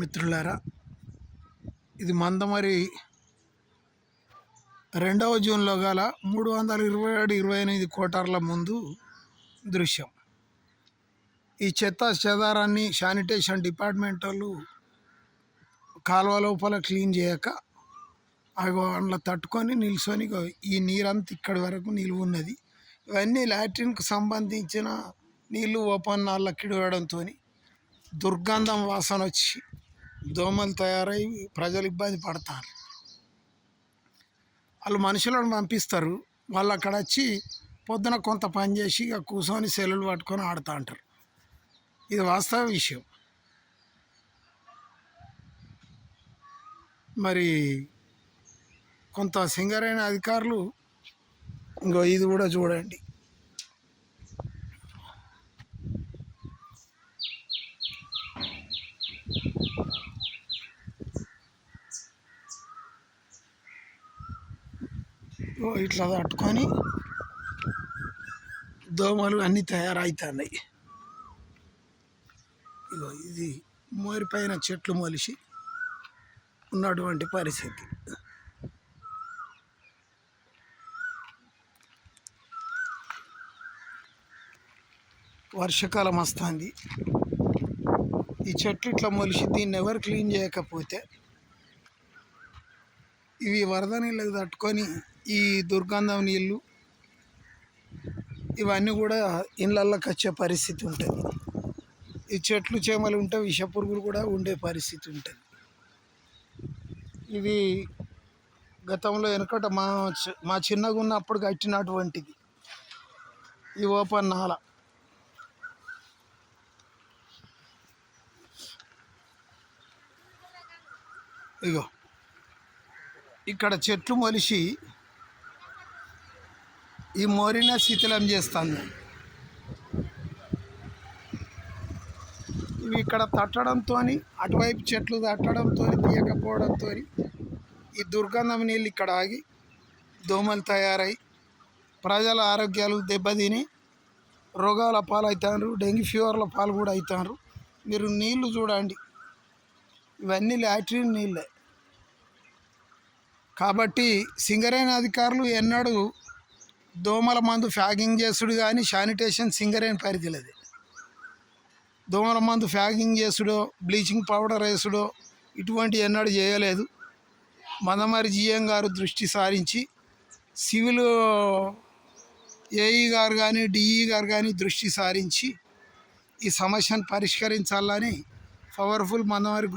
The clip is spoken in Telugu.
మిత్రులారా, ఇది మందమరి 2వ జూన్లో గల 327-28 కోటర్ల ముందు దృశ్యం. ఈ చెత్త చెదారాన్ని శానిటేషన్ డిపార్ట్మెంట్ వాళ్ళు కాలువ లోపల క్లీన్ చేయక అందులో తట్టుకొని నిల్చొని ఈ నీరంతా ఇక్కడి వరకు నిలువ ఉన్నది. ఇవన్నీ లాట్రిన్కు సంబంధించిన నీళ్లు ఓపెన్ నాళ్ళకి ఇడవడంతో దుర్గంధం వాసన వచ్చి దోమలు తయారై ప్రజలు ఇబ్బంది పడతారు. వాళ్ళు మనుషులను పంపిస్తారు, వాళ్ళు అక్కడ వచ్చి పొద్దున కొంత పని చేసి ఇక కూర్చొని సెల్లులు పట్టుకొని ఆడుతూ ఉంటారు. ఇది వాస్తవ విషయం. మరి కొంత సింగరైన అధికారులు ఇంకో ఇది కూడా చూడండి. ఇట్లా తట్టుకొని దోమలు అన్నీ తయారవుతున్నాయి. ఇగో ఇది మోరిపైన చెట్లు మొలిసి ఉన్నటువంటి పరిస్థితి. వర్షాకాలం వస్తుంది, ఈ చెట్లు ఇట్లా మొలిసి దీన్ని ఎవరు క్లీన్ చేయకపోతే ఇవి వరద నీళ్ళకి తట్టుకొని ఈ దుర్గంధం నీళ్ళు ఇవన్నీ కూడా ఇళ్ళల్లోకి వచ్చే పరిస్థితి ఉంటుంది. ఈ చెట్లు చేమలు ఉంటే విషపురుగులు కూడా ఉండే పరిస్థితి ఉంటుంది. ఇది గతంలో వెనకట మా చిన్నగా ఉన్నప్పుడు కట్టినటువంటిది ఈ ఓపెన్ నాల. ఇగో ఇక్కడ చెట్లు మొలిసి ఈ మోరిన శిథిలం చేస్తుంది. ఇవి ఇక్కడ తట్టడంతో అటువైపు చెట్లు తట్టడంతో తీయకపోవడంతో ఈ దుర్గంధం నీళ్ళు ఇక్కడ ఆగి దోమలు తయారై ప్రజల ఆరోగ్యాలు దెబ్బతిని రోగాల పాలవుతారు, డెంగ్యూ ఫీవర్ల పాలు కూడా అవుతారు. మీరు నీళ్లు చూడండి, ఇవన్నీ లాట్రిన్ నీళ్ళే. కాబట్టి సింగరేణి అధికారులు ఎన్నడూ దోమల మందు ప్యాకింగ్ చేసుడు కానీ శానిటేషన్ సింగరేణి పరిధిలది. దోమల మందు ప్యాకింగ్ చేసుడో బ్లీచింగ్ పౌడర్ వేసుడో ఇటువంటి ఎన్నడూ చేయలేదు. మందమరి జిఎం గారు దృష్టి సారించి సివిల్ ఏఈ గారు కానీ డిఈ గారు కానీ దృష్టి సారించి ఈ సమస్యను పరిష్కరించాలని పవర్ఫుల్ మందమరి